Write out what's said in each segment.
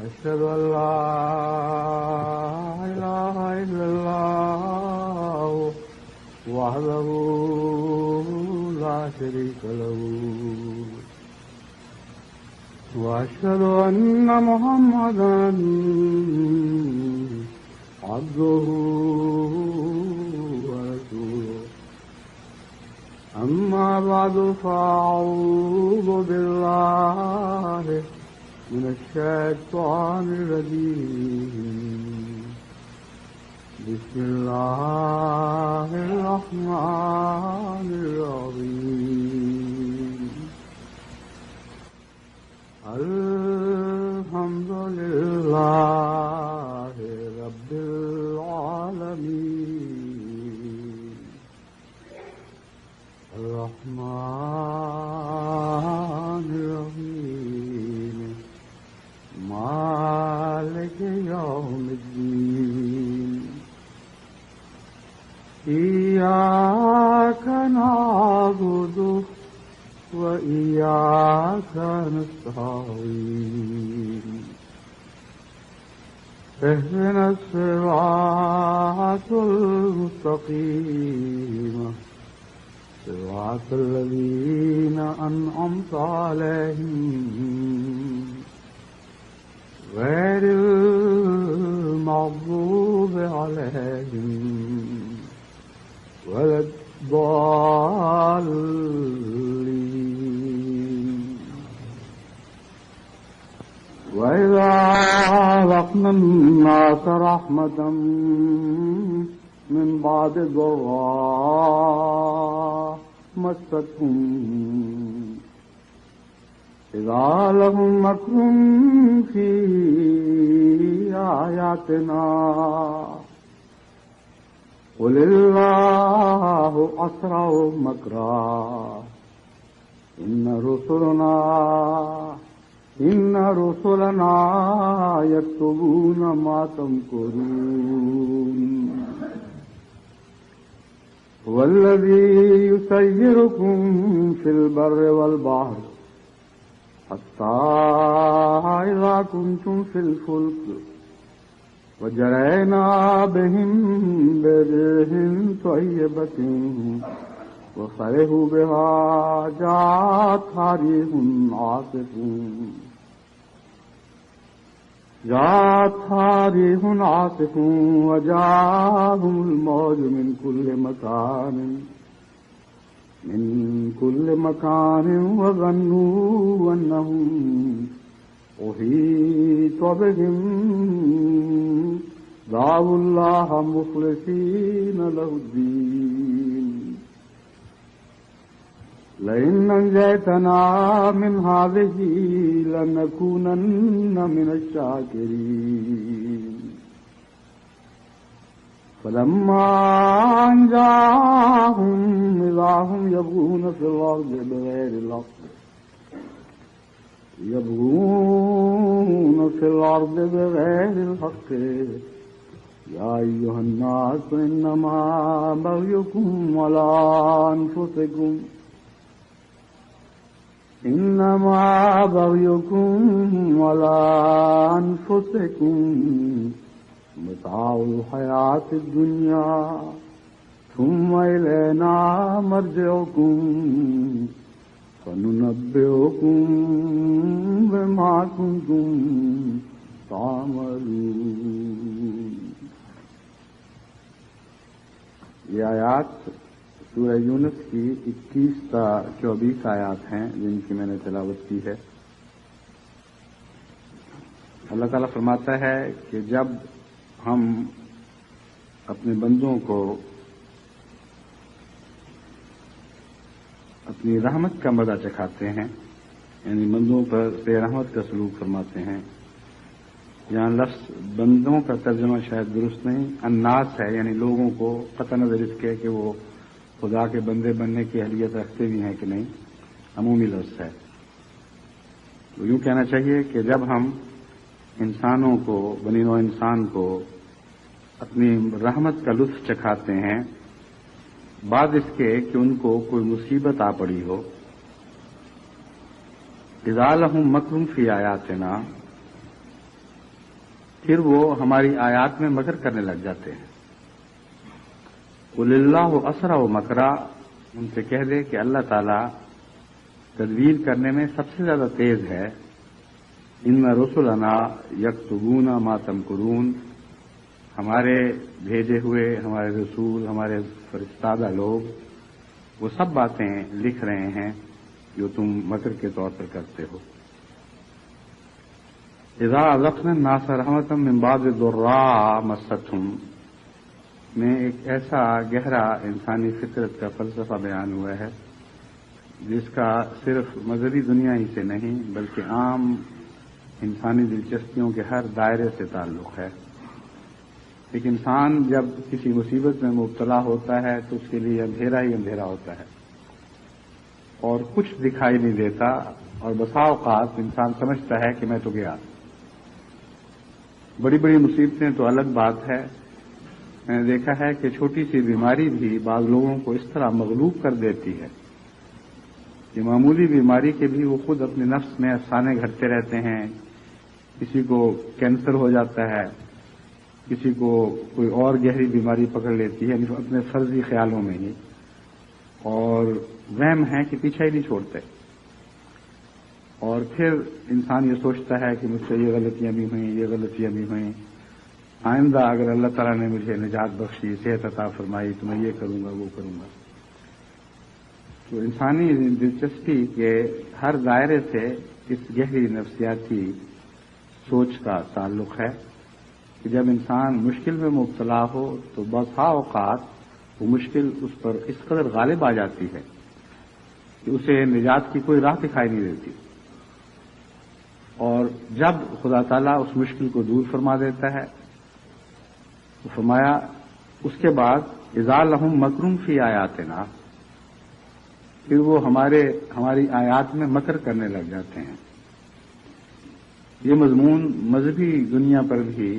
أشهد أن لا إله إلا الله وحده لا شريك له وأشهد أن محمدا عبده ورسوله أما بعد فأعوذ بالله من الشيطان الرجيم بسم الله الرحمن الرحيم الحمد لله رب العالمين الرحمن الرحيم مالك يوم الدين إياك نعبد وإياك نستعين اهدنا الصراط المستقيم صراط الذين أنعمت عليهم غير المغضوب عليهم ولا الضالين وإذا أذقنا الناس رحمة من بعد ضراء مستهم إذا لهم مكر في آياتنا قل الله أسرع مكرا إن رسلنا يكتبون ما تمكرون هو الذي يسيركم في البر والبحر حتى إذا كنتم في الفلك وجرينا بهم بريح طيبة وفرحوا بها جاءتها ريح عاصف وجاءهم الموج من كل مكان وظنوا أنهم أحيط بهم دعوا الله مخلصين له الدين لئن أنجيتنا من هذه لنكونن من الشاكرين فلما أنجاهم إذا هم يبغون في الأرض بغير الحق يا أيها الناس إنما بغيكم على أنفسكم متاع الحياة الدنيا ثم إلينا مرجعكم فننبئكم بما كنتم تعملون. یہ آیات سورہ یونس کی 21 تا 24 آیات ہیں جن کی میں نے تلاوت کی ہے. اللہ تعالیٰ فرماتا ہے کہ جب ہم اپنے بندوں کو اپنی رحمت کا مزہ چکھاتے ہیں، یعنی بندوں پر بے رحمت کا سلوک فرماتے ہیں. یہاں لفظ بندوں کا ترجمہ شاید درست نہیں، الناس ہے، یعنی لوگوں کو قطع نظر اس کے کہ وہ خدا کے بندے بننے کی اہلیت رکھتے بھی ہیں کہ نہیں، عمومی لفظ ہے. تو یوں کہنا چاہیے کہ جب ہم انسانوں کو، بنی نوع انسان کو اپنی رحمت کا لطف چکھاتے ہیں، بعد اس کے کہ ان کو کوئی مصیبت آ پڑی ہو، اذا لہم مکر فی آیاتنا، پھر وہ ہماری آیات میں مکر کرنے لگ جاتے ہیں۔ قُلِ اللَّهُ أَسْرَعُ مَكْرًا، ان سے کہہ دے کہ اللہ تعالیٰ تدبیر کرنے میں سب سے زیادہ تیز ہے۔ إِنَّ رُسُلَنَا يَكْتُبُونَ مَا تَمْكُرُونَ، ہمارے بھیجے ہوئے ہمارے رسول، ہمارے فرستادہ لوگ وہ سب باتیں لکھ رہے ہیں جو تم مکر کے طور پر کرتے ہو۔ اذا اذقنا الناس رحمة من بعد ضراء مستهم میں ایک ایسا گہرا انسانی فطرت کا فلسفہ بیان ہوا ہے جس کا صرف مذہبی دنیا ہی سے نہیں بلکہ عام انسانی دلچسپیوں کے ہر دائرے سے تعلق ہے۔ ایک انسان جب کسی مصیبت میں مبتلا ہوتا ہے تو اس کے لیے اندھیرا ہی اندھیرا ہوتا ہے اور کچھ دکھائی نہیں دیتا، اور بسا اوقات انسان سمجھتا ہے کہ میں تو گیا۔ بڑی بڑی مصیبتیں تو الگ بات ہے، میں نے دیکھا ہے کہ چھوٹی سی بیماری بھی بعض لوگوں کو اس طرح مغلوب کر دیتی ہے کہ معمولی بیماری کے بھی وہ خود اپنے نفس میں افسانے گھڑتے رہتے ہیں۔ کسی کو کینسر ہو جاتا ہے، کسی کو کوئی اور گہری بیماری پکڑ لیتی ہے اپنے فرضی خیالوں میں ہی، اور وہم ہے کہ پیچھا ہی نہیں چھوڑتے، اور پھر انسان یہ سوچتا ہے کہ مجھ سے یہ غلطیاں بھی ہوئیں، یہ غلطیاں بھی ہوئیں، آئندہ اگر اللہ تعالیٰ نے مجھے نجات بخشی، صحت عطا فرمائی تو میں یہ کروں گا وہ کروں گا۔ تو انسانی دلچسپی کے ہر دائرے سے اس گہری نفسیاتی سوچ کا تعلق ہے کہ جب انسان مشکل میں مبتلا ہو تو بسا اوقات وہ مشکل اس پر اس قدر غالب آ جاتی ہے کہ اسے نجات کی کوئی راہ دکھائی نہیں دیتی، اور جب خدا تعالیٰ اس مشکل کو دور فرما دیتا ہے تو فرمایا اس کے بعد اذا لہم مکر فی آیاتنا، پھر وہ ہماری آیات میں مکر کرنے لگ جاتے ہیں۔ یہ مضمون مذہبی دنیا پر بھی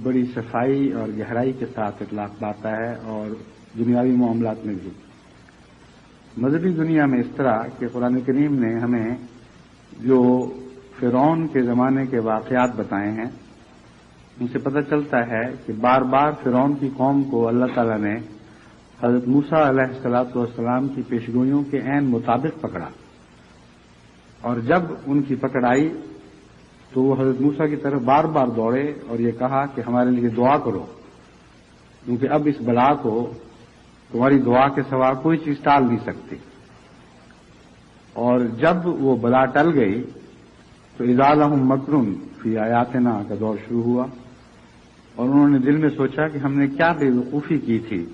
بڑی صفائی اور گہرائی کے ساتھ اطلاق پاتا ہے، اور دنیاوی معاملات میں بھی۔ مذہبی دنیا میں اس طرح کہ قرآن کریم نے ہمیں جو فرعون کے زمانے کے واقعات بتائے ہیں ان سے پتہ چلتا ہے کہ بار بار فرعون کی قوم کو اللہ تعالیٰ نے حضرت موسیٰ علیہ الصلوۃ والسلام کی پیشگوئیوں کے عین مطابق پکڑا، اور جب ان کی پکڑ آئی تو وہ حضرت موسیٰ کی طرف بار بار دوڑے اور یہ کہا کہ ہمارے لیے دعا کرو، کیونکہ اب اس بلا کو تمہاری دعا کے سوا کوئی چیز ٹال نہیں سکتی۔ اور جب وہ بلا ٹل گئی تو اذا لہم مکر فی آیاتنا کا دور شروع ہوا، اور انہوں نے دل میں سوچا کہ ہم نے کیا بے وقوفی کی تھی،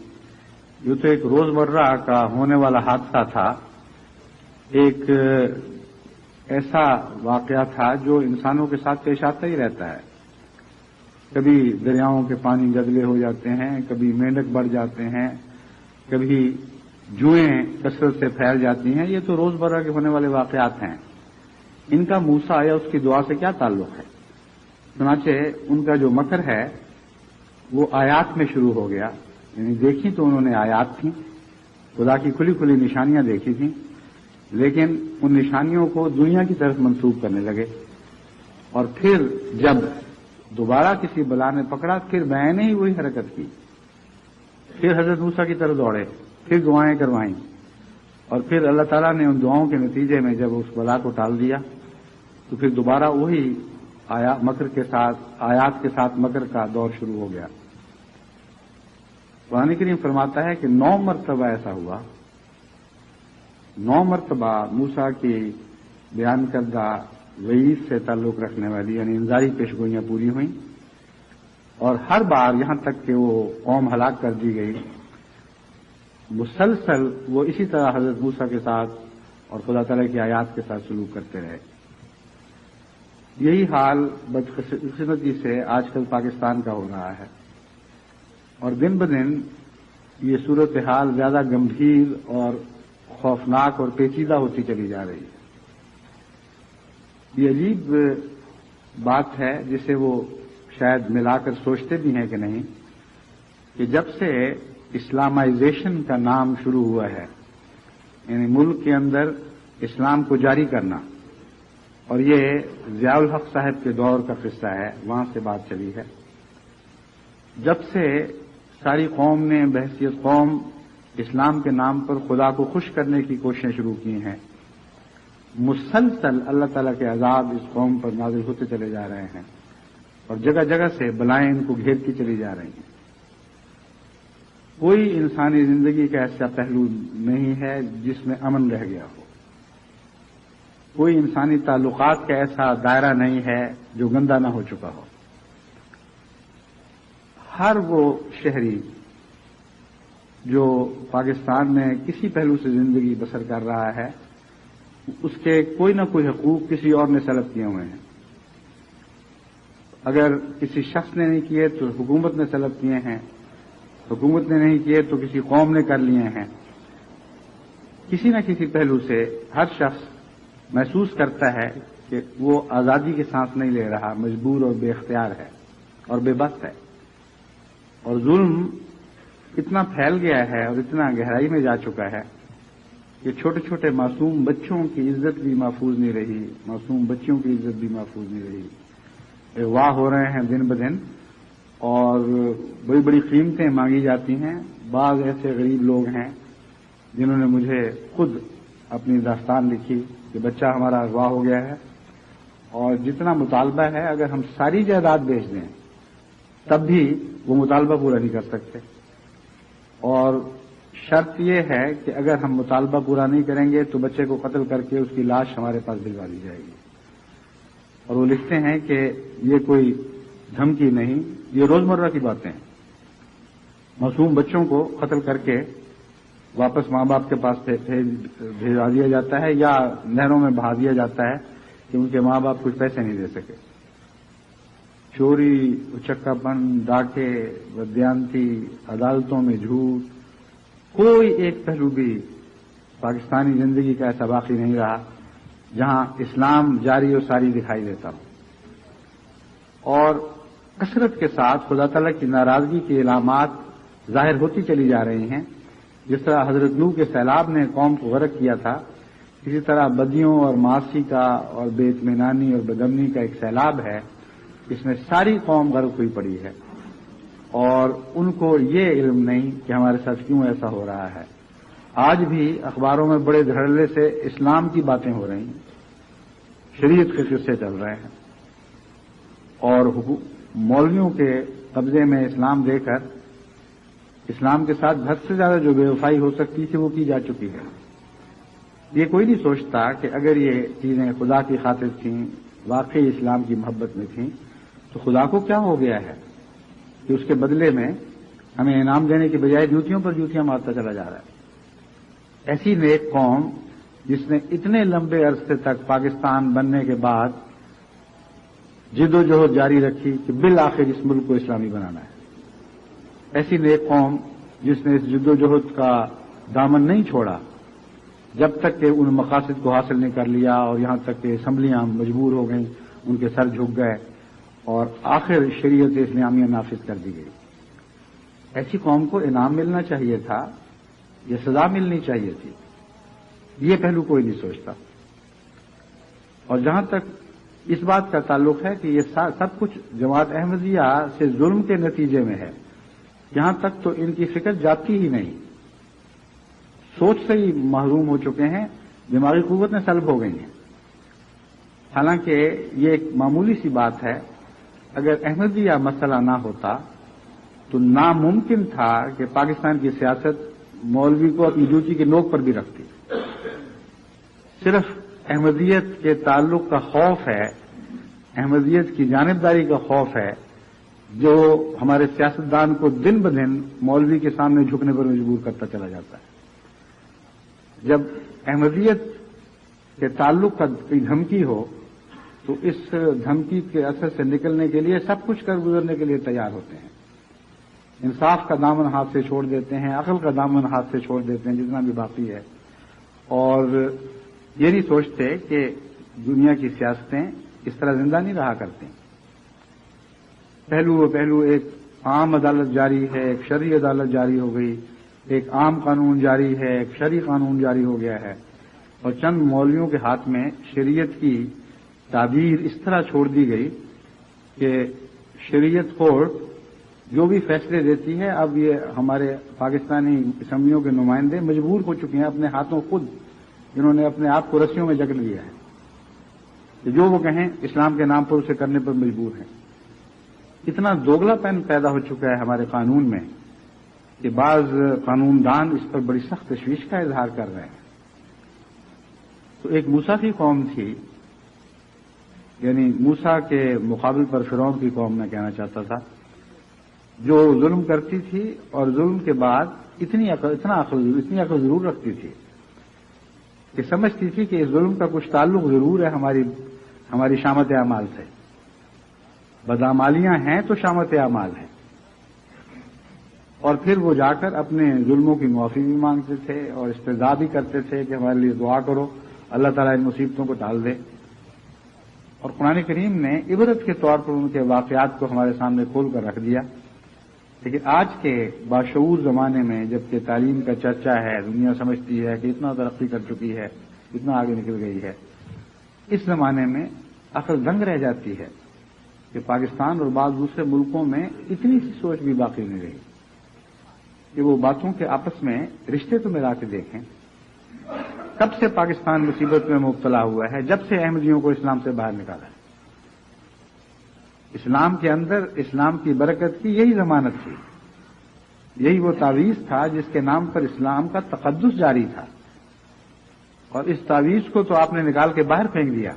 یہ تو ایک روزمرہ کا ہونے والا حادثہ تھا، ایک ایسا واقعہ تھا جو انسانوں کے ساتھ پیش آتا ہی رہتا ہے۔ کبھی دریاؤں کے پانی گدلے ہو جاتے ہیں، کبھی مینڈک بڑھ جاتے ہیں، کبھی جوئیں کثرت سے پھیل جاتی ہیں، یہ تو روزمرہ کے ہونے والے واقعات ہیں۔ ان کا موسیٰ یا اس کی دعا سے کیا تعلق ہے؟ چنانچہ ان کا جو مکر ہے وہ آیات میں شروع ہو گیا، یعنی دیکھی تو انہوں نے آیات تھیں، خدا کی کھلی کھلی نشانیاں دیکھی تھیں، لیکن ان نشانیوں کو دنیا کی طرف منسوب کرنے لگے، اور پھر جب دوبارہ کسی بلا نے پکڑا پھر میں نے ہی وہی حرکت کی، پھر حضرت موسیٰ کی طرف دوڑے، پھر دعائیں کروائیں، اور پھر اللہ تعالیٰ نے ان دعاؤں کے نتیجے میں جب اس بلا کو ٹال دیا تو پھر دوبارہ وہی آیات کے ساتھ مکر کا دور شروع ہو گیا۔ قرآن کریم فرماتا ہے کہ 9 مرتبہ ایسا ہوا، 9 مرتبہ موسیٰ کی بیان کردہ وعید سے تعلق رکھنے والی یعنی انذاری پیشگوئیاں پوری ہوئیں، اور ہر بار یہاں تک کہ وہ قوم ہلاک کر دی گئی، مسلسل وہ اسی طرح حضرت موسیٰ کے ساتھ اور خدا تعالیٰ کی آیات کے ساتھ سلوک کرتے رہے۔ یہی حال بدقسمتی سے آج کل پاکستان کا ہو رہا ہے، اور دن بدن یہ صورتحال زیادہ گمبھیر اور خوفناک اور پیچیدہ ہوتی چلی جا رہی ہے۔ یہ عجیب بات ہے جسے وہ شاید ملا کر سوچتے بھی ہیں کہ نہیں، کہ جب سے اسلامائزیشن کا نام شروع ہوا ہے، یعنی ملک کے اندر اسلام کو جاری کرنا، اور یہ ضیاء الحق صاحب کے دور کا قصہ ہے، وہاں سے بات چلی ہے۔ جب سے ساری قوم نے بحیثیت قوم اسلام کے نام پر خدا کو خوش کرنے کی کوششیں شروع کی ہیں، مسلسل اللہ تعالیٰ کے عذاب اس قوم پر نازل ہوتے چلے جا رہے ہیں اور جگہ جگہ سے بلائیں ان کو گھیرتی چلی جا رہی ہیں۔ کوئی انسانی زندگی کا ایسا پہلو نہیں ہے جس میں امن رہ گیا ہو، کوئی انسانی تعلقات کا ایسا دائرہ نہیں ہے جو گندا نہ ہو چکا ہو۔ ہر وہ شہری جو پاکستان میں کسی پہلو سے زندگی بسر کر رہا ہے، اس کے کوئی نہ کوئی حقوق کسی اور نے سلب کیے ہوئے ہیں۔ اگر کسی شخص نے نہیں کیے تو حکومت نے سلب کیے ہیں، حکومت نے نہیں کیے تو کسی قوم نے کر لیے ہیں۔ کسی نہ کسی پہلو سے ہر شخص محسوس کرتا ہے کہ وہ آزادی کی سانس نہیں لے رہا، مجبور اور بے اختیار ہے اور بے بس ہے، اور ظلم اتنا پھیل گیا ہے اور اتنا گہرائی میں جا چکا ہے کہ چھوٹے چھوٹے معصوم بچوں کی عزت بھی محفوظ نہیں رہی، معصوم بچیوں کی عزت بھی محفوظ نہیں رہی۔ اغوا ہو رہے ہیں دن بدن اور بڑی بڑی قیمتیں مانگی جاتی ہیں۔ بعض ایسے غریب لوگ ہیں جنہوں نے مجھے خود اپنی داستان لکھی کہ بچہ ہمارا اغوا ہو گیا ہے اور جتنا مطالبہ ہے اگر ہم ساری جائیداد بیچ دیں تب بھی وہ مطالبہ پورا نہیں کر سکتے، اور شرط یہ ہے کہ اگر ہم مطالبہ پورا نہیں کریں گے تو بچے کو قتل کر کے اس کی لاش ہمارے پاس بھجوا دی جائے گی۔ اور وہ لکھتے ہیں کہ یہ کوئی دھمکی نہیں، یہ روزمرہ کی باتیں ہیں۔ معصوم بچوں کو قتل کر کے واپس ماں باپ کے پاس بھیجوا دیا جاتا ہے یا نہروں میں بہا دیا جاتا ہے کہ ان کے ماں باپ کچھ پیسے نہیں دے سکے۔ چوری، اچکا پن، ڈاکے، بدیانتی، عدالتوں میں جھوٹ، کوئی ایک پہلو بھی پاکستانی زندگی کا ایسا باقی نہیں رہا جہاں اسلام جاری و ساری دکھائی دیتا ہو۔ اور کثرت کے ساتھ خدا تعالیٰ کی ناراضگی کی علامات ظاہر ہوتی چلی جا رہی ہیں۔ جس طرح حضرت نوح کے سیلاب نے قوم کو غرق کیا تھا، اسی طرح بدیوں اور معاصی کا اور بے اطمینانی اور بدامنی کا ایک سیلاب ہے، اس میں ساری قوم غرق ہوئی پڑی ہے اور ان کو یہ علم نہیں کہ ہمارے ساتھ کیوں ایسا ہو رہا ہے۔ آج بھی اخباروں میں بڑے دھڑلے سے اسلام کی باتیں ہو رہی ہیں، شریعت کے قصے چل رہے ہیں، اور مولویوں کے قبضے میں اسلام دے کر اسلام کے ساتھ حد سے زیادہ جو بے وفائی ہو سکتی تھی وہ کی جا چکی ہے۔ یہ کوئی نہیں سوچتا کہ اگر یہ چیزیں خدا کی خاطر تھیں، واقعی اسلام کی محبت میں تھیں، تو خدا کو کیا ہو گیا ہے کہ اس کے بدلے میں ہمیں انعام دینے کی بجائے جوتیوں پر جوتیاں مارتا چلا جا رہا ہے۔ ایسی نیک قوم جس نے اتنے لمبے عرصے تک پاکستان بننے کے بعد جد و جہد جاری رکھی کہ بالآخر اس ملک کو اسلامی بنانا ہے، ایسی نیک قوم جس نے اس جد و جہد کا دامن نہیں چھوڑا جب تک کہ ان مقاصد کو حاصل نہیں کر لیا، اور یہاں تک کہ اسمبلیاں مجبور ہو گئیں، ان کے سر جھک گئے اور آخر شریعت اسلامیہ نافذ کر دی گئی۔ ایسی قوم کو انعام ملنا چاہیے تھا، یہ سزا ملنی چاہیے تھی، یہ پہلو کوئی نہیں سوچتا۔ اور جہاں تک اس بات کا تعلق ہے کہ یہ سب کچھ جماعت احمدیہ سے ظلم کے نتیجے میں ہے، یہاں تک تو ان کی فکر جاتی ہی نہیں، سوچ سے ہی محروم ہو چکے ہیں، دماغی قوتیں سلب ہو گئی ہیں۔ حالانکہ یہ ایک معمولی سی بات ہے، اگر احمدیہ مسئلہ نہ ہوتا تو ناممکن تھا کہ پاکستان کی سیاست مولوی کو اپنی جوتی کی نوک پر بھی رکھتی۔ صرف احمدیت کے تعلق کا خوف ہے، احمدیت کی جانبداری کا خوف ہے، جو ہمارے سیاستدان کو دن بدن مولوی کے سامنے جھکنے پر مجبور کرتا چلا جاتا ہے۔ جب احمدیت کے تعلق کا کوئی دھمکی ہو تو اس دھمکی کے اثر سے نکلنے کے لیے سب کچھ کر گزرنے کے لیے تیار ہوتے ہیں، انصاف کا دامن ہاتھ سے چھوڑ دیتے ہیں، عقل کا دامن ہاتھ سے چھوڑ دیتے ہیں جتنا بھی باقی ہے، اور یہ نہیں سوچتے کہ دنیا کی سیاستیں اس طرح زندہ نہیں رہا کرتی۔ پہلو ایک عام عدالت جاری ہے، ایک شرعی عدالت جاری ہو گئی، ایک عام قانون جاری ہے، ایک شرعی قانون جاری ہو گیا ہے، اور چند مولویوں کے ہاتھ میں شریعت کی تعبیر اس طرح چھوڑ دی گئی کہ شریعت کورٹ جو بھی فیصلے دیتی ہے، اب یہ ہمارے پاکستانی اسمبلیوں کے نمائندے مجبور ہو چکے ہیں اپنے ہاتھوں خود، جنہوں نے اپنے آپ کو رسیوں میں جکڑ لیا ہے کہ جو وہ کہیں اسلام کے نام پر اسے کرنے پر مجبور ہیں۔ اتنا دوگلا پن پیدا ہو چکا ہے ہمارے قانون میں کہ بعض قانون دان اس پر بڑی سخت تشویش کا اظہار کر رہے ہیں۔ تو ایک موسیٰ کی قوم تھی، یعنی موسیٰ کے مقابل پر فرعون کی قوم میں کہنا چاہتا تھا، جو ظلم کرتی تھی اور ظلم کے بعد اتنی عقل ضرور رکھتی تھی کہ سمجھتی تھی کہ اس ظلم کا کچھ تعلق ضرور ہے ہماری شامت اعمال سے۔ بدعمالیاں ہیں تو شامت اعمال ہے، اور پھر وہ جا کر اپنے ظلموں کی معافی بھی مانگتے تھے اور استرجاع بھی کرتے تھے کہ ہمارے لیے دعا کرو، اللہ تعالیٰ ان مصیبتوں کو ٹال دے۔ اور قرآن کریم نے عبرت کے طور پر ان کے واقعات کو ہمارے سامنے کھول کر رکھ دیا۔ لیکن آج کے باشعور زمانے میں، جبکہ تعلیم کا چرچا ہے، دنیا سمجھتی ہے کہ اتنا ترقی کر چکی ہے، اتنا آگے نکل گئی ہے، اس زمانے میں عقل دنگ رہ جاتی ہے کہ پاکستان اور بعض دوسرے ملکوں میں اتنی سی سوچ بھی باقی نہیں رہی کہ وہ باتوں کے آپس میں رشتے تو ملا کے دیکھیں۔ کب سے پاکستان مصیبت میں مبتلا ہوا ہے؟ جب سے احمدیوں کو اسلام سے باہر نکالا ہے۔ اسلام کے اندر اسلام کی برکت کی یہی ضمانت تھی، یہی وہ تعویذ تھا جس کے نام پر اسلام کا تقدس جاری تھا، اور اس تعویذ کو تو آپ نے نکال کے باہر پھینک دیا۔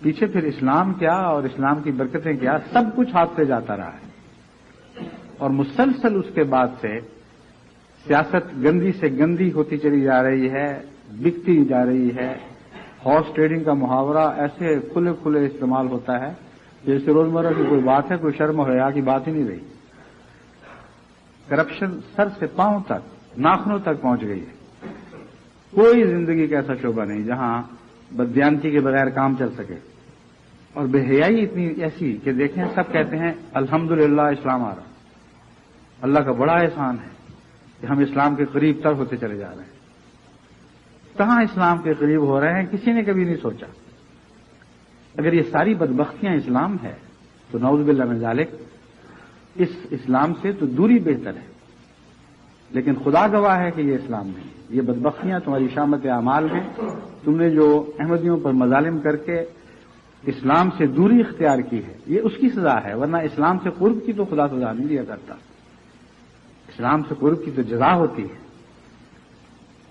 پیچھے پھر اسلام کیا اور اسلام کی برکتیں کیا، سب کچھ ہاتھ سے جاتا رہا ہے، اور مسلسل اس کے بعد سے سیاست گندی سے گندی ہوتی چلی جا رہی ہے، بکتی جا رہی ہے۔ ہارس ٹریڈنگ کا محاورہ ایسے کھلے کھلے استعمال ہوتا ہے جیسے روزمرہ کی کوئی بات ہے، کوئی شرم و حیا کی بات ہی نہیں رہی۔ کرپشن سر سے پاؤں تک، ناخنوں تک پہنچ گئی ہے۔ کوئی زندگی کا ایسا شعبہ نہیں جہاں بددیانتی کے بغیر کام چل سکے، اور بے حیائی اتنی ایسی کہ دیکھیں سب کہتے ہیں الحمدللہ اسلام آ رہا، اللہ کا بڑا احسان ہے کہ ہم اسلام کے قریب تر ہوتے چلے جا رہے ہیں۔ کہاں اسلام کے قریب ہو رہے ہیں کسی نے کبھی نہیں سوچا۔ اگر یہ ساری بدبختیاں اسلام ہے تو نعوذ باللہ من ذالک، اس اسلام سے تو دوری بہتر ہے۔ لیکن خدا گواہ ہے کہ یہ اسلام نہیں، یہ بدبختیاں تمہاری شامت اعمال ہیں۔ تم نے جو احمدیوں پر مظالم کر کے اسلام سے دوری اختیار کی ہے، یہ اس کی سزا ہے، ورنہ اسلام سے قرب کی تو خدا سزا نہیں دیا کرتا۔ اسلام سے قرب کی تو جزا ہوتی ہے۔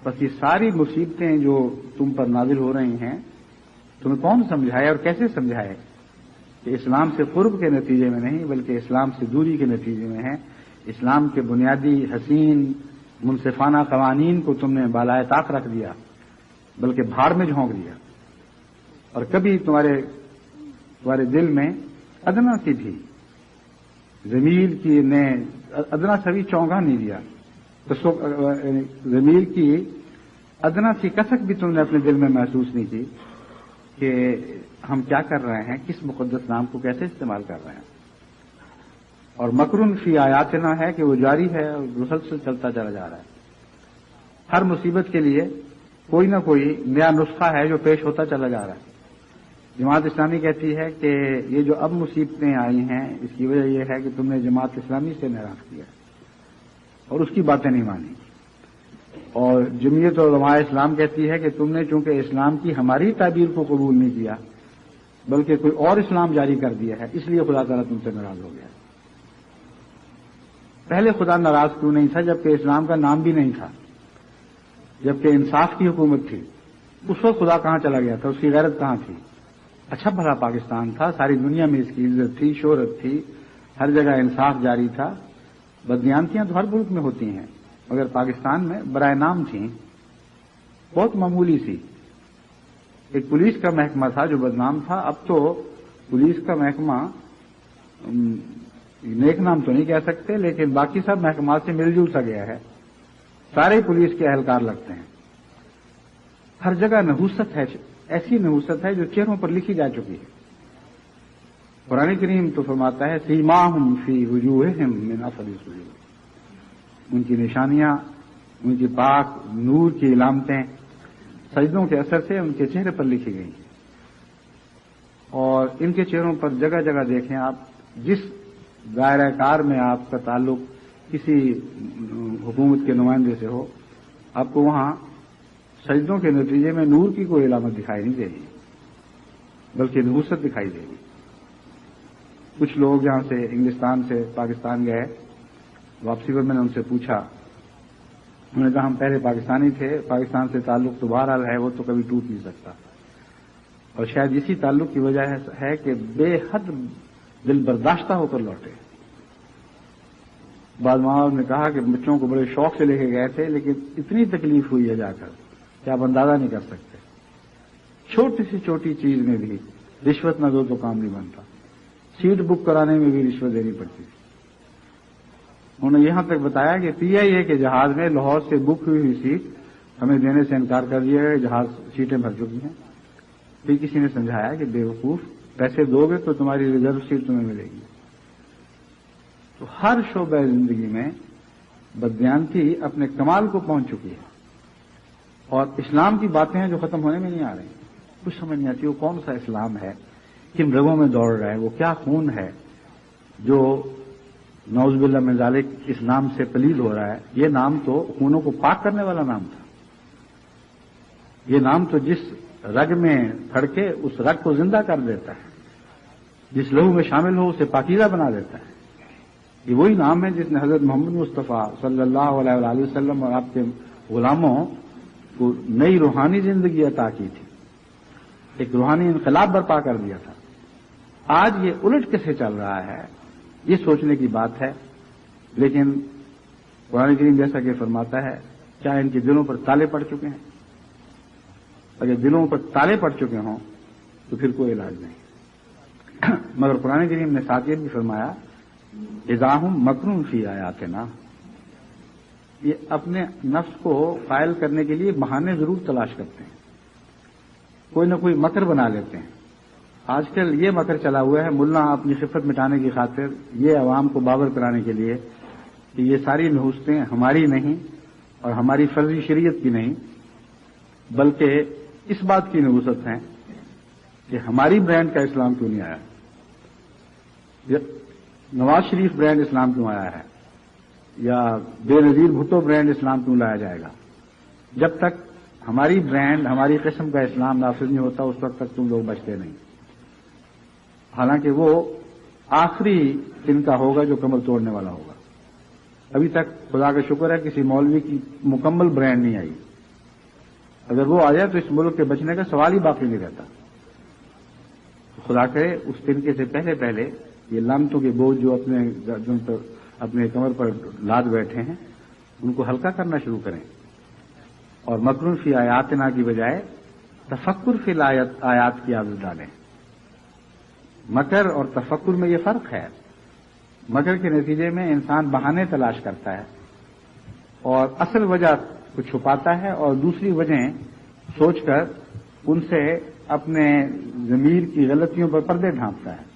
بس یہ ساری مصیبتیں جو تم پر نازل ہو رہی ہیں، تمہیں کون سمجھائے اور کیسے سمجھائے کہ اسلام سے قرب کے نتیجے میں نہیں بلکہ اسلام سے دوری کے نتیجے میں ہے۔ اسلام کے بنیادی حسین منصفانہ قوانین کو تم نے بالائے طاق رکھ دیا، بلکہ بھاڑ میں جھونک دیا، اور کبھی تمہارے دل میں ادنا سی بھی ضمیر کی نے ادنا سا بھی چونکا نہیں دیا، ضمیر کی ادنا سی کسک بھی تم نے اپنے دل میں محسوس نہیں کی کہ ہم کیا کر رہے ہیں، کس مقدس نام کو کیسے استعمال کر رہے ہیں۔ اور مکرن فی آیاتنا ہے کہ وہ جاری ہے اور مسلسل چلتا چلا جا رہا ہے۔ ہر مصیبت کے لیے کوئی نہ کوئی نیا نسخہ ہے جو پیش ہوتا چلا جا رہا ہے۔ جماعت اسلامی کہتی ہے کہ یہ جو اب مصیبتیں آئی ہیں اس کی وجہ یہ ہے کہ تم نے جماعت اسلامی سے ناراض کیا اور اس کی باتیں نہیں مانی، اور جمعیت علماء اسلام کہتی ہے کہ تم نے چونکہ اسلام کی ہماری تعبیر کو قبول نہیں کیا بلکہ کوئی اور اسلام جاری کر دیا ہے، اس لیے خدا تعالیٰ تم سے ناراض ہو گیا۔ پہلے خدا ناراض کیوں نہیں تھا جبکہ اسلام کا نام بھی نہیں تھا، جبکہ انصاف کی حکومت تھی؟ اس وقت خدا کہاں چلا گیا تھا؟ اس کی غیرت کہاں تھی؟ اچھا بھلا پاکستان تھا، ساری دنیا میں اس کی عزت تھی، شہرت تھی، ہر جگہ انصاف جاری تھا۔ بددیانتیاں تو ہر ملک میں ہوتی ہیں مگر پاکستان میں برائے نام تھیں، بہت معمولی سی۔ ایک پولیس کا محکمہ تھا جو بدنام تھا، اب تو پولیس کا محکمہ نیک نام تو نہیں کہہ سکتے لیکن باقی سب محکمات سے مل جل سا گیا ہے، سارے پولیس کے اہلکار لگتے ہیں۔ ہر جگہ نحوست ہے، ایسی نحوست ہے جو چہروں پر لکھی جا چکی ہے۔ قرآن کریم تو فرماتا ہے سیماہم فی وجوہہم من اثر السجود، ان کی نشانیاں، ان کی پاک نور کی علامتیں سجدوں کے اثر سے ان کے چہرے پر لکھی گئی ہیں۔ اور ان کے چہروں پر جگہ جگہ دیکھیں آپ، جس دائرہ کار میں آپ کا تعلق کسی حکومت کے نمائندے سے ہو، آپ کو وہاں سجدوں کے نتیجے میں نور کی کوئی علامت دکھائی نہیں دے گی، بلکہ نحوست دکھائی دے گی۔ کچھ لوگ یہاں سے انگلستان سے پاکستان گئے، واپسی پر میں نے ان سے پوچھا، انہوں نے کہا ہم پہلے پاکستانی تھے، پاکستان سے تعلق تو بہرحال ہے، وہ تو کبھی ٹوٹ نہیں سکتا، اور شاید اسی تعلق کی وجہ ہے کہ بے حد دل برداشتہ ہو کر لوٹے۔ بعض ماں نے کہا کہ بچوں کو بڑے شوق سے لے کے گئے تھے، لیکن اتنی تکلیف ہوئی ہے جا کر کہ آپ اندازہ نہیں کر سکتے۔ چھوٹی سی چھوٹی چیز میں بھی رشوت نہ دو تو کام نہیں بنتا، سیٹ بک کرانے میں بھی رشوت دینی پڑتی تھی۔ انہوں نے یہاں تک بتایا کہ PIA کے جہاز میں لاہور سے بک ہوئی سیٹ ہمیں دینے سے انکار کر دیا ہے، جہاز سیٹیں بھر چکی ہیں۔ پھر کسی نے سمجھایا کہ بے وقوف، پیسے دو گے تو تمہاری ریزرو سیٹ تمہیں ملے گی۔ تو ہر شعبہ زندگی میں بددیانتی اپنے کمال کو پہنچ چکی ہے، اور اسلام کی باتیں ہیں جو ختم ہونے میں نہیں آ رہی۔ کچھ سمجھ نہیں آتی وہ کون سا اسلام ہے، کن رگوں میں دوڑ رہا ہے، وہ کیا خون ہے جو نعوذ باللہ من ذالک اس نام سے پلید ہو رہا ہے۔ یہ نام تو خونوں کو پاک کرنے والا نام تھا، یہ نام تو جس رگ میں پھڑ کے اس رگ کو زندہ کر دیتا ہے، جس لہو میں شامل ہو اسے پاکیزہ بنا دیتا ہے۔ یہ وہی نام ہے جس نے حضرت محمد مصطفیٰ صلی اللہ علیہ وآلہ وسلم اور آپ کے غلاموں کو نئی روحانی زندگی عطا کی تھی، ایک روحانی انقلاب برپا کر دیا تھا۔ آج یہ الٹ کیسے چل رہا ہے، یہ سوچنے کی بات ہے۔ لیکن قرآن کریم جیسا کہ فرماتا ہے، کیا ان کے دلوں پر تالے پڑ چکے ہیں؟ اگر دلوں پر تالے پڑ چکے ہوں تو پھر کوئی علاج نہیں۔ مگر قرآن کریم نے ساتھ یہ بھی فرمایا، اذا ہم مکرون فی آیاتنا، یہ اپنے نفس کو قائل کرنے کے لیے بہانے ضرور تلاش کرتے ہیں، کوئی نہ کوئی مکر بنا لیتے ہیں۔ آج کل یہ مکر چلا ہوا ہے، ملا اپنی خفت مٹانے کی خاطر یہ عوام کو باور کرانے کے لیے کہ یہ ساری نحوستیں ہماری نہیں اور ہماری فرضی شریعت کی نہیں، بلکہ اس بات کی نحوست ہیں کہ ہماری برانڈ کا اسلام کیوں نہیں آیا، نواز شریف برانڈ اسلام کیوں آیا ہے، یا بے نظیر بھٹو برانڈ اسلام کیوں لایا جائے گا۔ جب تک ہماری برانڈ، ہماری قسم کا اسلام نافذ نہیں ہوتا، اس وقت تک تم لوگ بچتے نہیں۔ حالانکہ وہ آخری دن کا ہوگا جو کمر توڑنے والا ہوگا۔ ابھی تک خدا کا شکر ہے کسی مولوی کی مکمل برانڈ نہیں آئی، اگر وہ آ جائے تو اس ملک کے بچنے کا سوال ہی باقی نہیں رہتا۔ خدا کرے اس دن کے سے پہلے پہلے یہ لعنتوں کے بوجھ جو اپنے گردن پر، اپنے کمر پر لاد بیٹھے ہیں، ان کو ہلکا کرنا شروع کریں، اور مکرون فی آیاتنا کی بجائے تفکر فی آیات کی عادت ڈالیں۔ مکر اور تفکر میں یہ فرق ہے۔ مکر کے نتیجے میں انسان بہانے تلاش کرتا ہے اور اصل وجہ کو چھپاتا ہے، اور دوسری وجہیں سوچ کر ان سے اپنے ضمیر کی غلطیوں پر پردے ڈھانپتا ہے۔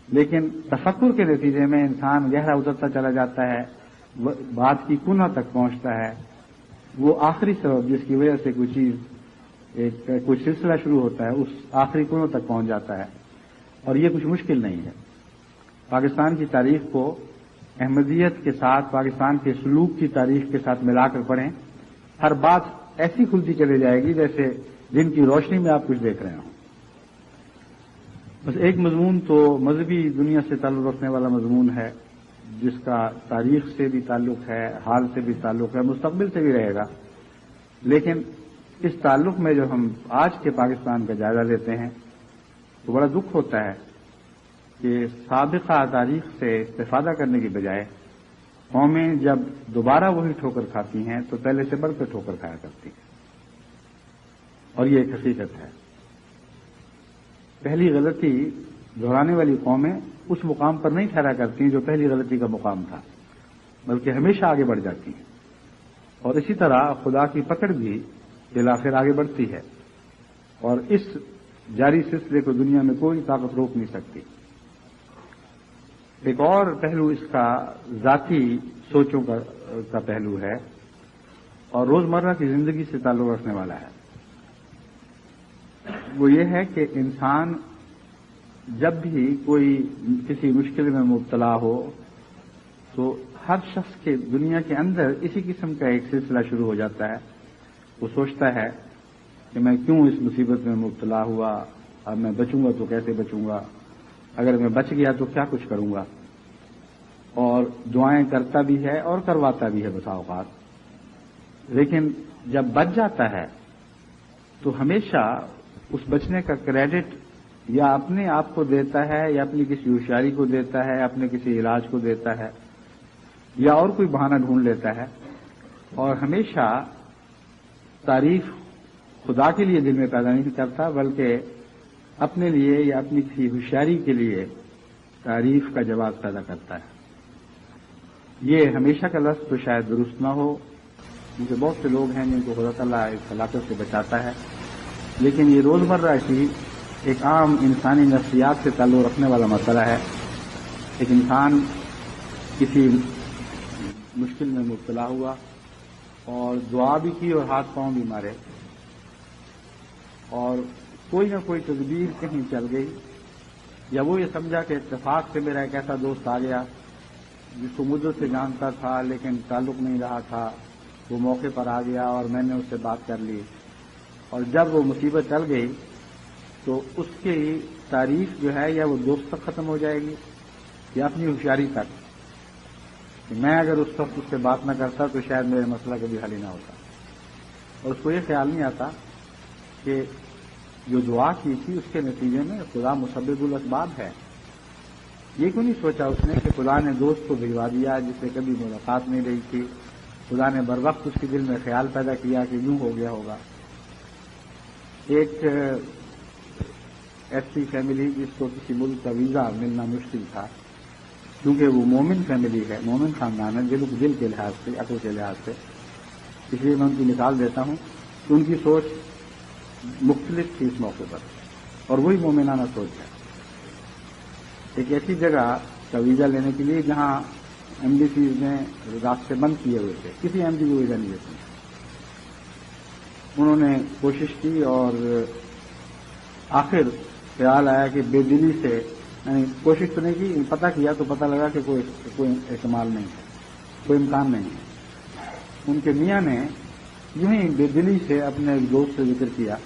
لیکن تفکر کے نتیجے میں انسان گہرا اترتا چلا جاتا ہے، بات کی کنہ تک پہنچتا ہے۔ وہ آخری سبب جس کی وجہ سے کوئی چیز، کوئی سلسلہ شروع ہوتا ہے، اس آخری کنوں تک پہنچ جاتا ہے، اور یہ کچھ مشکل نہیں ہے۔ پاکستان کی تاریخ کو احمدیت کے ساتھ، پاکستان کے سلوک کی تاریخ کے ساتھ ملا کر پڑھیں، ہر بات ایسی کھلتی چلی جائے گی جیسے دن کی روشنی میں آپ کچھ دیکھ رہے ہوں۔ بس ایک مضمون تو مذہبی دنیا سے تعلق رکھنے والا مضمون ہے، جس کا تاریخ سے بھی تعلق ہے، حال سے بھی تعلق ہے، مستقبل سے بھی رہے گا۔ لیکن اس تعلق میں جو ہم آج کے پاکستان کا جائزہ لیتے ہیں تو بڑا دکھ ہوتا ہے کہ سابقہ تاریخ سے استفادہ کرنے کی بجائے قومیں جب دوبارہ وہی ٹھوکر کھاتی ہیں تو پہلے سے بڑھ کر ٹھوکر کھایا کرتی ہیں، اور یہ ایک حقیقت ہے۔ پہلی غلطی دہرانے والی قومیں اس مقام پر نہیں ٹھہرا کرتی جو پہلی غلطی کا مقام تھا، بلکہ ہمیشہ آگے بڑھ جاتی ہیں، اور اسی طرح خدا کی پکڑ بھی بالآخر آگے بڑھتی ہے، اور اس جاری سلسلے کو دنیا میں کوئی طاقت روک نہیں سکتی۔ ایک اور پہلو اس کا ذاتی سوچوں کا پہلو ہے، اور روزمرہ کی زندگی سے تعلق رکھنے والا ہے۔ وہ یہ ہے کہ انسان جب بھی کوئی کسی مشکل میں مبتلا ہو تو ہر شخص کے دنیا کے اندر اسی قسم کا ایک سلسلہ شروع ہو جاتا ہے. وہ سوچتا ہے کہ میں کیوں اس مصیبت میں مبتلا ہوا، اب میں بچوں گا تو کیسے بچوں گا، اگر میں بچ گیا تو کیا کچھ کروں گا، اور دعائیں کرتا بھی ہے اور کرواتا بھی ہے بسا اوقات. لیکن جب بچ جاتا ہے تو ہمیشہ اس بچنے کا کریڈٹ یا اپنے آپ کو دیتا ہے یا اپنی کسی ہوشیاری کو دیتا ہے، اپنے کسی علاج کو دیتا ہے، یا اور کوئی بہانہ ڈھونڈ لیتا ہے، اور ہمیشہ تعریف خدا کے لیے دل میں پیدا نہیں کرتا بلکہ اپنے لیے یا اپنی کسی ہوشیاری کے لیے تعریف کا جواز پیدا کرتا ہے. یہ ہمیشہ کا لفظ تو شاید درست نہ ہو، کیونکہ بہت سے لوگ ہیں جن کو خدا تعالیٰ اس ہلاکت سے بچاتا ہے، لیکن یہ روزمرہ کی ایک عام انسانی نفسیات سے تعلق رکھنے والا مسئلہ ہے. ایک انسان کسی مشکل میں مبتلا ہوا اور دعا بھی کی اور ہاتھ پاؤں بھی مارے، اور کوئی نہ کوئی تدبیر کہیں چل گئی، یا وہ یہ سمجھا کہ اتفاق سے میرا ایک ایسا دوست آ گیا جس کو مدت سے جانتا تھا لیکن تعلق نہیں رہا تھا، وہ موقع پر آ گیا اور میں نے اس سے بات کر لی، اور جب وہ مصیبت چل گئی تو اس کی تعریف جو ہے یا وہ دوست تک ختم ہو جائے گی یا اپنی ہوشیاری تک، کہ میں اگر اس وقت اس سے بات نہ کرتا تو شاید میرے مسئلہ کبھی حل ہی نہ ہوتا. اور اس کو یہ خیال نہیں آتا کہ جو دعا کی تھی اس کے نتیجے میں خدا مسبب الاسباب ہے. یہ کیوں نہیں سوچا اس نے کہ خدا نے دوست کو بھجوا دیا جس سے کبھی ملاقات نہیں رہی تھی، خدا نے بر وقت اس کے دل میں خیال پیدا کیا کہ یوں ہو گیا ہوگا. ایک ایسی فیملی جس کو کسی ملک کا ویزا ملنا مشکل تھا، کیونکہ وہ مومن فیملی ہے، مومن خاندان ہے، دل کے لحاظ سے، عقل کے لحاظ سے، اس لیے میں ان کی مثال دیتا ہوں کہ ان کی سوچ مختلف تھی اس موقع پر، اور وہی مومنانہ سوچ ہے. ایک ایسی جگہ کا ویزا لینے کے لیے جہاں ایمبیسیز نے راستے بند کیے ہوئے تھے، کسی ایمبی کو ویزا نہیں دیتے. انہوں نے کوشش کی اور آخر خیال آیا کہ بے دلی سے، یعنی کوشش تو نہیں کی، پتہ کیا تو پتہ لگا کہ کوئی احتمال نہیں ہے، کوئی امکان نہیں ہے. ان کے میاں نے یوں ہی بے دلی سے اپنے ایک دوست سے ذکر کیا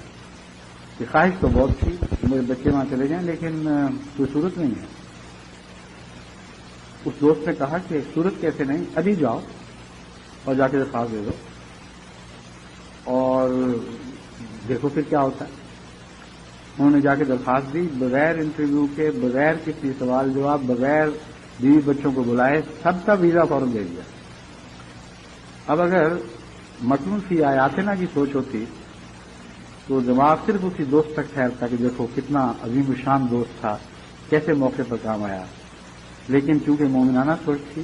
کہ خواہش تو بہت تھی میرے بچے وہاں چلے جائیں لیکن کوئی صورت نہیں ہے. اس دوست نے کہا کہ صورت کیسے نہیں، ابھی جاؤ اور جا کے درخواست دے دو اور دیکھو پھر کیا ہوتا ہے. انہوں نے جا کے درخواست دی، بغیر انٹرویو کے، بغیر کسی سوال جواب، بغیر بیوی بچوں کو بلائے، سب کا ویزا فوراً دے دیا. اب اگر مطلوب فی آیاتنا کی سوچ ہوتی تو دماغ صرف اسی دوست تک ٹھہرتا کہ دیکھو کتنا عظیم الشان دوست تھا، کیسے موقع پر کام آیا. لیکن چونکہ مومنانہ سوچ تھی،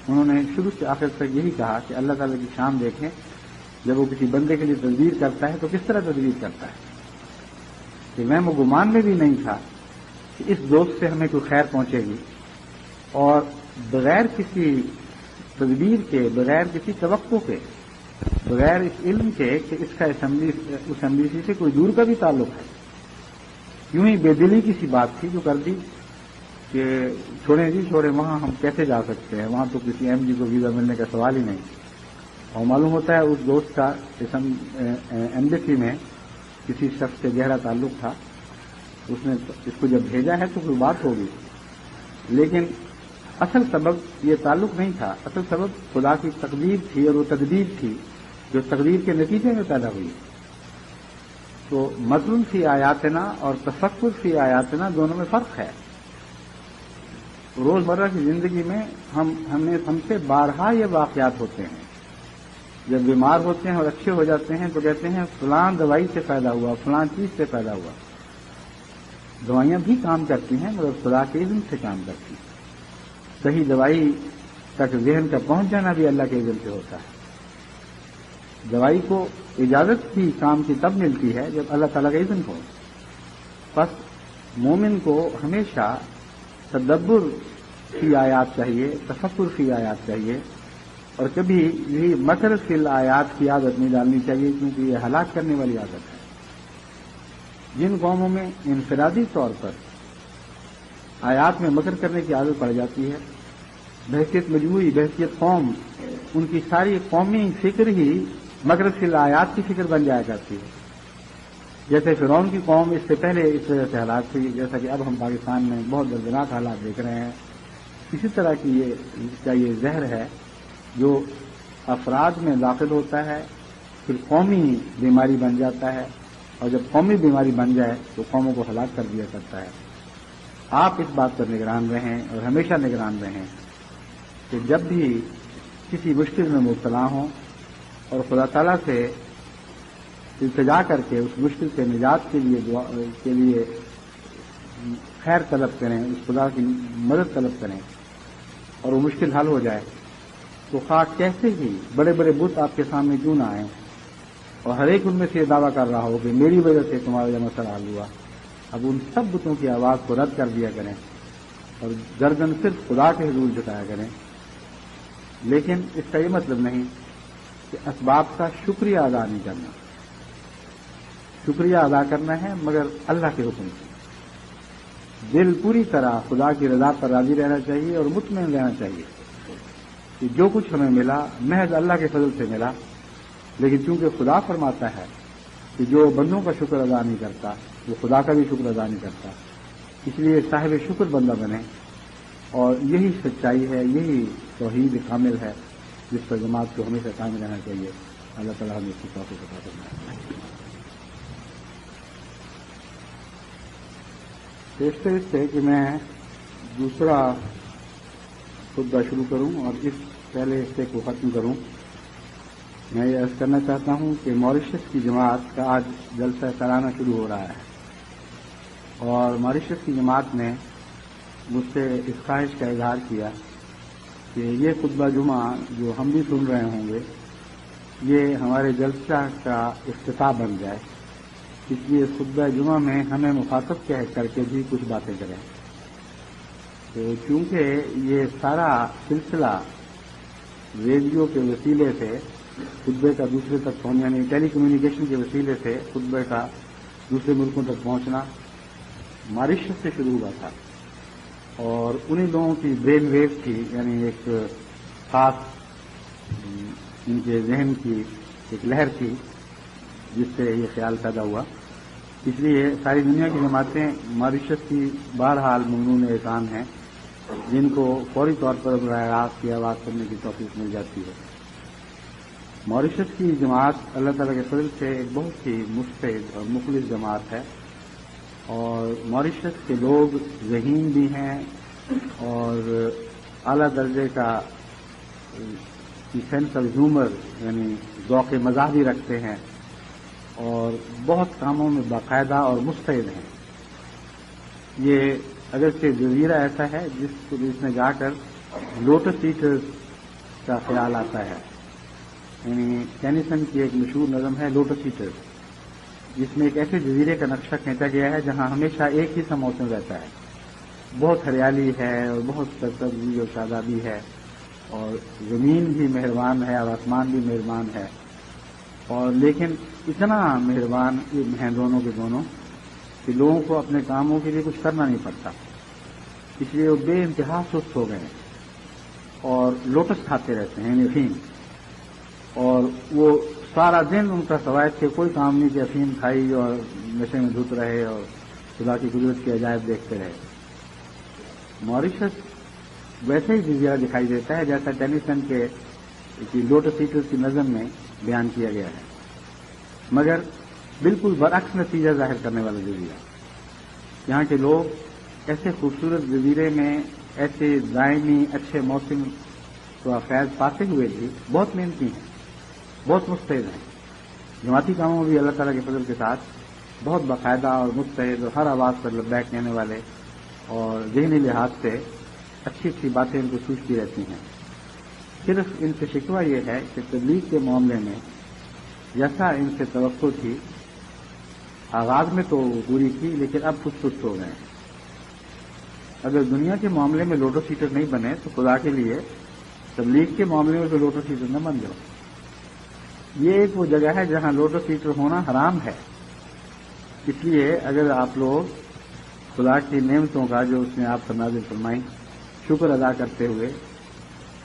انہوں نے شروع سے آخر تک یہی کہا کہ اللہ تعالیٰ کی شان دیکھیں، جب وہ کسی بندے کے لیے تدبیر کرتا ہے تو کس طرح تدبیر کرتا ہے. کہ میں وہ گمان میں بھی نہیں تھا کہ اس دوست سے ہمیں کوئی خیر پہنچے گی، اور بغیر کسی تدبیر کے، بغیر کسی توقع کے، بغیر اس علم کے کہ اس کا اسمبلی سے کوئی دور کا بھی تعلق ہے، یوں ہی بے دلی کی سی بات تھی جو کر دی کہ چھوڑیں وہاں ہم کیسے جا سکتے ہیں، وہاں تو کسی ایم جی کو ویزا ملنے کا سوال ہی نہیں. اور معلوم ہوتا ہے اس دوست کا ایمبیسی میں کسی شخص سے گہرا تعلق تھا، اس نے اس کو جب بھیجا ہے تو کوئی بات ہوگی، لیکن اصل سبب یہ تعلق نہیں تھا، اصل سبب خدا کی تقدیر تھی، اور وہ تدبیر تھی جو تقدیر کے نتیجے میں پیدا ہوئی. تو مطلوب فی آیاتنا اور تفکر فی آیاتنا دونوں میں فرق ہے. روزمرہ کی زندگی میں ہم سے بارہا یہ واقعات ہوتے ہیں. جب بیمار ہوتے ہیں اور اچھے ہو جاتے ہیں تو کہتے ہیں فلاں دوائی سے پیدا ہوا، فلاں چیز سے پیدا ہوا. دوائیاں بھی کام کرتی ہیں مگر خدا کے اذن سے کام کرتی ہیں. صحیح دوائی تک ذہن کا پہنچ جانا بھی اللہ کے اذن سے ہوتا ہے. دوائی کو اجازت بھی کام کی تب ملتی ہے جب اللہ تعالیٰ کا اذن ہو. بس مومن کو ہمیشہ تدبر فی آیات چاہیے، تفکر فی آیات چاہیے، اور کبھی یہی مکر فی الآیات کی عادت نہیں ڈالنی چاہیے، کیونکہ یہ ہلاک کرنے والی عادت ہے. جن قوموں میں انفرادی طور پر آیات میں مکر کرنے کی عادت پڑ جاتی ہے، بحیثیت مجموعی، بحیثیت قوم، ان کی ساری قومی فکر ہی مکر فی الآیات کی فکر بن جایا کرتی ہے. جیسے فرعون کی قوم اس سے پہلے اس وجہ سے ہلاک تھی، جیسا کہ اب ہم پاکستان میں بہت دردناک حالات دیکھ رہے ہیں. اسی طرح کی یہ زہر ہے جو افراد میں داخل ہوتا ہے، پھر قومی بیماری بن جاتا ہے، اور جب قومی بیماری بن جائے تو قوموں کو ہلاک کر دیا کرتا ہے. آپ اس بات پر نگران رہیں اور ہمیشہ نگران رہیں کہ جب بھی کسی مشکل میں مبتلا ہوں اور خدا تعالیٰ سے التجا کر کے اس مشکل سے نجات کے لیے خیر طلب کریں، اس خدا کی مدد طلب کریں اور وہ مشکل حل ہو جائے، تو خواہ کیسے ہی بڑے بڑے بت آپ کے سامنے کیوں نہ آئیں اور ہر ایک ان میں سے یہ دعویٰ کر رہا ہو کہ میری وجہ سے تمہارا یہ مسئلہ حل ہوا، اب ان سب بتوں کی آواز کو رد کر دیا کریں اور گردن صرف خدا کے حضور جھکایا کریں. لیکن اس کا یہ مطلب نہیں کہ اسباب کا شکریہ ادا نہیں کرنا. شکریہ ادا کرنا ہے مگر اللہ کے حکم سے. دل پوری طرح خدا کی رضا پر راضی رہنا چاہیے اور مطمئن رہنا چاہیے کہ جو کچھ ہمیں ملا محض اللہ کے فضل سے ملا. لیکن چونکہ خدا فرماتا ہے کہ جو بندوں کا شکر ادا نہیں کرتا وہ خدا کا بھی شکر ادا نہیں کرتا، اس لیے صاحب شکر بندہ بنے. اور یہی سچائی ہے، یہی توحید کامل ہے جس پر جماعت کو ہمیشہ قائم رہنا چاہیے. اللہ تعالیٰ ہمیں اس کی توفیق عطا فرمائے. پیشتر اس سے کہ میں دوسرا خطبہ شروع کروں اور اس پہلے حصے کو ختم کروں، میں یہ عرض کرنا چاہتا ہوں کہ ماریشس کی جماعت کا آج جلسہ سالانہ شروع ہو رہا ہے، اور ماریشس کی جماعت نے مجھ سے اس خواہش کا اظہار کیا کہ یہ خطبہ جمعہ جو ہم بھی سن رہے ہوں گے یہ ہمارے جلسہ کا افتتاح بن جائے. اس لیے خطبہ جمعہ میں ہمیں مخاطب کہہ کر کے بھی کچھ باتیں کریں. تو چونکہ یہ سارا سلسلہ ریڈیو کے وسیلے سے خطبے کا دوسرے تک پہنچنا، یعنی ٹیلی کمیونیکیشن کے وسیلے سے خطبے کا دوسرے ملکوں تک پہنچنا ماریشس سے شروع ہوا تھا، اور انہی لوگوں کی برین ویو تھی، یعنی ایک خاص ان کے ذہن کی ایک لہر تھی جس سے یہ خیال پیدا ہوا. اس لیے ساری دنیا کی جماعتیں ماریشس کی بہرحال ممنون احسان ہیں جن کو فوری طور پر براہ راست کی آواز کرنے کی توفیق مل جاتی ہے. ماریشس کی جماعت اللہ تعالیٰ کے فضل سے ایک بہت ہی مستعد اور مخلص جماعت ہے، اور ماریشس کے لوگ ذہین بھی ہیں اور اعلیٰ درجے کا سینس آف ہیومر یعنی ذوق مزاح بھی رکھتے ہیں، اور بہت کاموں میں باقاعدہ اور مستعد ہیں. یہ اگرچہ جزیرہ ایسا ہے جس میں جا کر لوٹس ایٹرز کا خیال آتا ہے، یعنی ٹینیسن کی ایک مشہور نظم ہے لوٹس ایٹرز، جس میں ایک ایسے جزیرے کا نقشہ کھینچا گیا ہے جہاں ہمیشہ ایک ہی سا موسم رہتا ہے، بہت ہریالی ہے اور بہت سرسبزی اور شادابی ہے، اور زمین بھی مہربان ہے اور آسمان بھی مہربان ہے، اور لیکن اتنا مہربان ہیں دونوں کے دونوں کہ لوگوں کو اپنے کاموں کے لیے کچھ کرنا نہیں پڑتا. اس لیے وہ بے انتہا سست ہو گئے ہیں اور لوٹس کھاتے رہتے ہیں، یعنی افیم، اور وہ سارا دن ان کا سوائد کے کوئی کام نہیں کہ افیم کھائی اور نشے میں دھت رہے اور خدا کی قدرت کے عجائب دیکھتے رہے. ماریشس ویسے ہی جزیرہ دکھائی دیتا ہے جیسا ٹینیسن کے لوٹس ایٹرز کی نظم میں بیان کیا گیا ہے، مگر بالکل برعکس نتیجہ ظاہر کرنے والا جزیرہ. یہاں کے لوگ ایسے خوبصورت جزیرے میں ایسے دائمی اچھے موسم کو فیض پاتے ہوئے بھی بہت محنتی ہیں، بہت مستعد ہیں. جماعتی کاموں میں بھی اللہ تعالیٰ کے فضل کے ساتھ بہت باقاعدہ اور مستعد اور ہر آواز پر لبیک کہنے والے، اور ذہنی لحاظ سے اچھی اچھی باتیں ان کو سوچتی رہتی ہیں. صرف ان سے شکوہ یہ ہے کہ تبلیغ کے معاملے میں جیسا ان سے توقع تھی آغاز میں تو پوری کی، لیکن اب کچھ سست ہو گئے ہیں. اگر دنیا کے معاملے میں لوٹس ایٹر نہیں بنے تو خدا کے لیے تبلیغ کے معاملے میں تو لوٹس ایٹر نہ بن جاؤ. یہ ایک وہ جگہ ہے جہاں لوٹس ایٹر ہونا حرام ہے، اس لیے اگر آپ لوگ خدا کی نعمتوں کا جو اس نے آپ پر نازل فرمائی شکر ادا کرتے ہوئے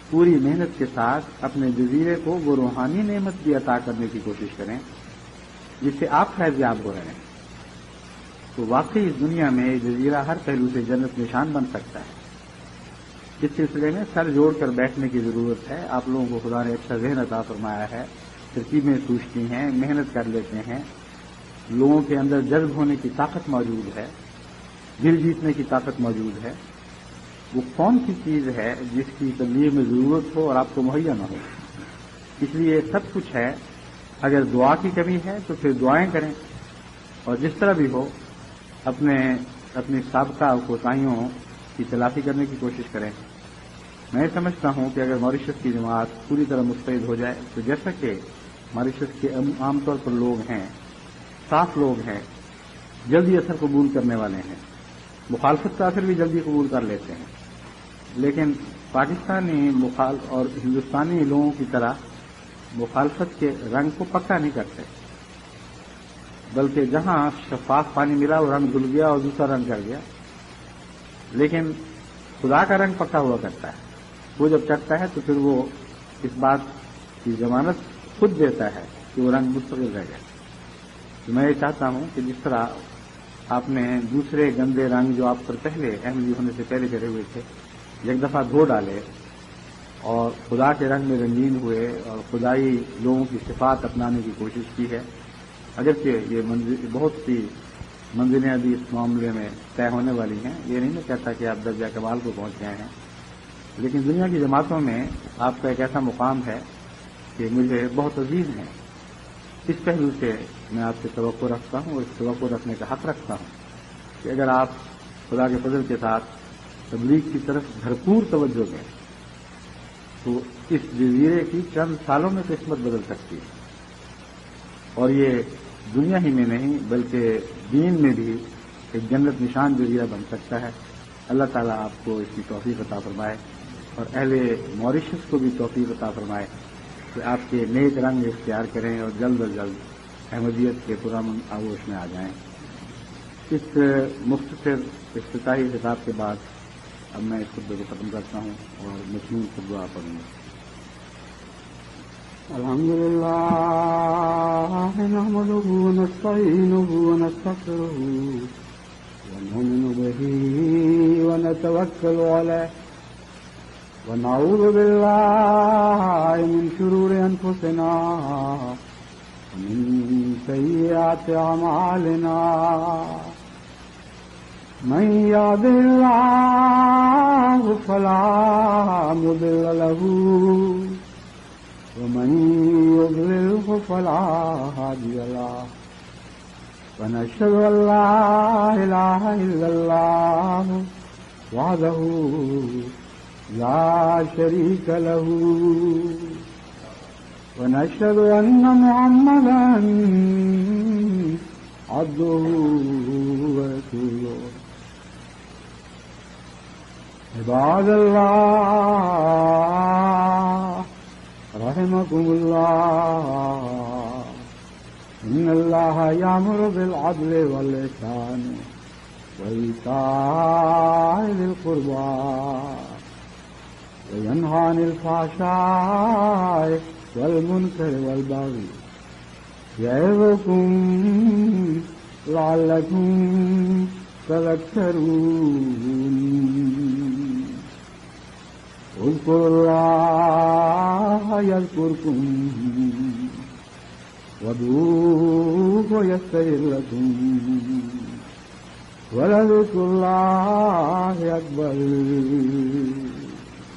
پوری محنت کے ساتھ اپنے جزیرے کو وہ روحانی نعمت بھی عطا کرنے کی کوشش کریں جس سے آپ فیض یاب ہو رہے ہیں، تو واقعی اس دنیا میں یہ جزیرہ ہر پہلو سے جنت نشان بن سکتا ہے۔ اس سلسلے میں سر جوڑ کر بیٹھنے کی ضرورت ہے۔ آپ لوگوں کو خدا نے اچھا ذہن عطا فرمایا ہے، ترکیبیں سوچتی ہیں، محنت کر لیتے ہیں، لوگوں کے اندر جذب ہونے کی طاقت موجود ہے، دل جیتنے کی طاقت موجود ہے۔ وہ کون سی چیز ہے جس کی تبلیغ میں ضرورت ہو اور آپ کو مہیا نہ ہو؟ اس لیے سب کچھ ہے۔ اگر دعا کی کمی ہے تو پھر دعائیں کریں، اور جس طرح بھی ہو اپنی سابقہ کوتاہیوں کی تلافی کرنے کی کوشش کریں۔ میں سمجھتا ہوں کہ اگر ماریشس کی جماعت پوری طرح مستعد ہو جائے تو جیسا کہ ماریشس کے عام طور پر لوگ ہیں، صاف لوگ ہیں، جلدی اثر قبول کرنے والے ہیں، مخالفت کا اثر بھی جلدی قبول کر لیتے ہیں، لیکن پاکستانی اور ہندوستانی لوگوں کی طرح مخالفت کے رنگ کو پکا نہیں کرتے، بلکہ جہاں شفاف پانی ملا وہ رنگ دھل گیا اور دوسرا رنگ چڑھ گیا، لیکن خدا کا رنگ پکا ہوا کرتا ہے۔ وہ جب چڑھتا ہے تو پھر وہ اس بات کی ضمانت خود دیتا ہے کہ وہ رنگ مستقل رہ گئے۔ تو میں یہ چاہتا ہوں کہ جس طرح آپ نے دوسرے گندے رنگ جو آپ پر پہلے احمدی ہونے سے پہلے چڑھے ہوئے تھے ایک دفعہ دھو ڈالے اور خدا کے رنگ میں رنگین ہوئے اور خدائی لوگوں کی صفات اپنانے کی کوشش کی ہے، اگرچہ یہ بہت سی منزلیں ابھی اس معاملے میں طے ہونے والی ہیں، یہ نہیں میں کہتا کہ آپ درجہ کمال کو پہنچ گئے ہیں، لیکن دنیا کی جماعتوں میں آپ کا ایک ایسا مقام ہے کہ مجھے بہت عزیز ہیں۔ اس پہلو سے میں آپ سے توقع رکھتا ہوں اور اس توقع رکھنے کا حق رکھتا ہوں کہ اگر آپ خدا کے فضل کے ساتھ تبلیغ کی طرف بھرپور توجہ دیں تو اس جزیرے کی چند سالوں میں قسمت بدل سکتی ہے، اور یہ دنیا ہی میں نہیں بلکہ دین میں بھی ایک جنت نشان جزیرہ بن سکتا ہے۔ اللہ تعالیٰ آپ کو اس کی توفیق عطا فرمائے اور اہل ماریشس کو بھی توفیق عطا فرمائے کہ آپ کے نیک رنگ اختیار کریں اور جلد از جلد احمدیت کے پرامن آغوش میں آ جائیں۔ اس مختصر افتتاحی خطاب کے بعد اب میں اس خطبے کو ختم کرتا ہوں اور مشہور خطبہ پڑھوں گا۔ الحمدللہ نحمدہ ونستعینہ ونستغفرہ ونؤمن بہ ونتوکل علیہ ونعوذ باللہ من شرور انفسنا ومن سیئات اعمالنا من یهدہ اللہ فلا مضل لہ ومن يضلله فلا هادي له ونشهد أن لا إله إلا الله وحده لا شريك له ونشهد أن محمدا عبده ورسوله عباد الله رحمكم الله إن الله يأمر بالعدل والإحسان وإيتاء ذي القربى وينهى عن الفحشاء والمنكر والبغي يعظكم لعلكم تذكرون اذكروا الله يذكركم وادعوه يستجب لكم ولذكر الله أكبر